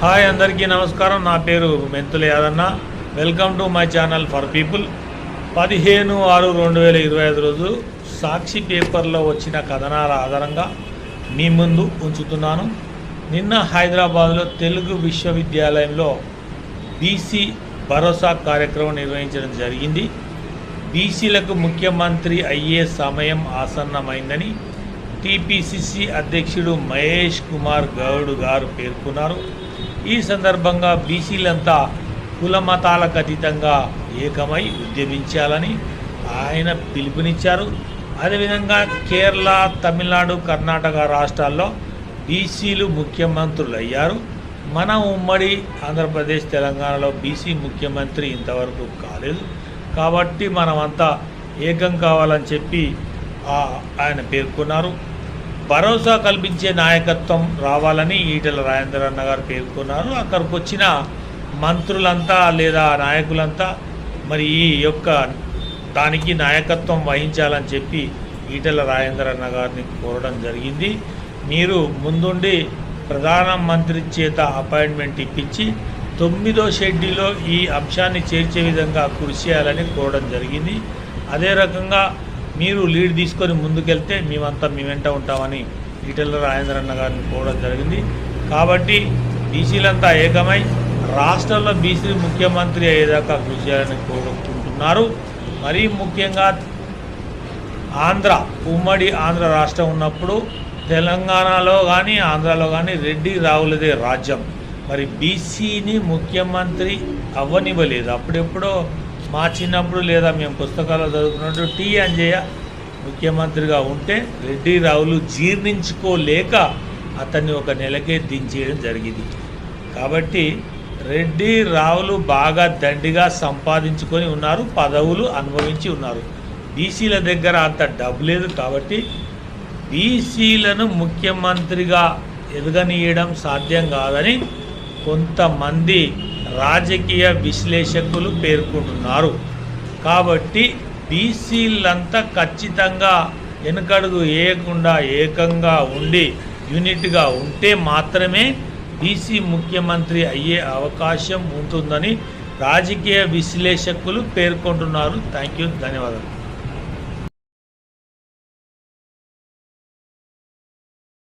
Hi అందరికీ నమస్కారం. నా పేరు మెంతుల Yadanna. Welcome to my channel for people. 15/6/2025 రోజు సాక్షి పేపర్లో వచ్చిన కథనాల ఆధారంగా మీ ముందు ఉంచుతున్నాను. నిన్న హైదరాబాద్లో తెలుగు విశ్వవిద్యాలయంలో బీసీ భరోసా కార్యక్రమం నిర్వహించడం జరిగింది. బీసీలకు ముఖ్యమంత్రి అయ్యే సమయం ఆసన్నమైందని టీపీసీసీ అధ్యక్షుడు మహేష్ కుమార్ గౌడ్ గారు పేర్కొన్నారు. ఈ సందర్భంగా బీసీలంతా కుల మతాలకు అతీతంగా ఏకమై ఉద్యమించాలని ఆయన పిలుపునిచ్చారు. అదేవిధంగా కేరళ, తమిళనాడు, కర్ణాటక రాష్ట్రాల్లో బీసీలు ముఖ్యమంత్రులు అయ్యారు. మన ఉమ్మడి ఆంధ్రప్రదేశ్, తెలంగాణలో బీసీ ముఖ్యమంత్రి ఇంతవరకు కాలేదు. కాబట్టి మనమంతా ఏకం కావాలని చెప్పి ఆయన పేర్కొన్నారు. భరోసా కల్పించే నాయకత్వం రావాలని ఈటెల రాజేందర్ అన్న గారు పేర్కొన్నారు. అక్కడికి వచ్చిన మంత్రులంతా లేదా నాయకులంతా మరి ఈ యొక్క దానికి నాయకత్వం వహించాలని చెప్పి ఈటెల రాజేందర్ అన్న గారిని కోరడం జరిగింది. మీరు ముందుండి ప్రధానమంత్రి చేత అపాయింట్మెంట్ ఇప్పించి 9వ షెడ్యూల్లో ఈ అంశాన్ని చేర్చే విధంగా కృషి చేయాలని కోరడం జరిగింది. అదే రకంగా మీరు లీడ్ తీసుకొని ముందుకెళ్తే మేమంతా మీ వెంట ఉంటామని ఈటెల రాజేందర్ అన్న గారిని కోరడం జరిగింది. కాబట్టి బీసీలంతా ఏకమై రాష్ట్రంలో బీసీ ముఖ్యమంత్రి అయ్యేదాకా కృషి చేయాలని కోరుకుంటున్నారు. మరీ ముఖ్యంగా ఉమ్మడి ఆంధ్ర రాష్ట్రం ఉన్నప్పుడు తెలంగాణలో కానీ ఆంధ్రాలో కానీ రెడ్డి రావులదే రాజ్యం. మరి బీసీని ముఖ్యమంత్రి అవ్వనివ్వలేదు. అప్పుడెప్పుడో మా చిన్నప్పుడు లేదా మేము పుస్తకాల్లో చదువుకున్నట్టు టీ అంజయ్య ముఖ్యమంత్రిగా ఉంటే రెడ్డి రావులు జీర్ణించుకోలేక అతన్ని ఒక నెలకే దించేయడం జరిగింది. కాబట్టి రెడ్డి రావులు బాగా దండిగా సంపాదించుకొని ఉన్నారు, పదవులు అనుభవించి ఉన్నారు. బీసీల దగ్గర అంత డబ్బు లేదు. కాబట్టి బీసీలను ముఖ్యమంత్రిగా ఎదగనీయడం సాధ్యం కాదని కొంతమంది రాజకీయ విశ్లేషకులు పేర్కొంటున్నారు. కాబట్టి బీసీలంతా ఖచ్చితంగా వెనుకడుగు వేయకుండా ఏకంగా ఉండి యూనిట్గా ఉంటే మాత్రమే బీసీ ముఖ్యమంత్రి అయ్యే అవకాశం ఉంటుందని రాజకీయ విశ్లేషకులు పేర్కొంటున్నారు. థ్యాంక్ యూ, ధన్యవాదాలు.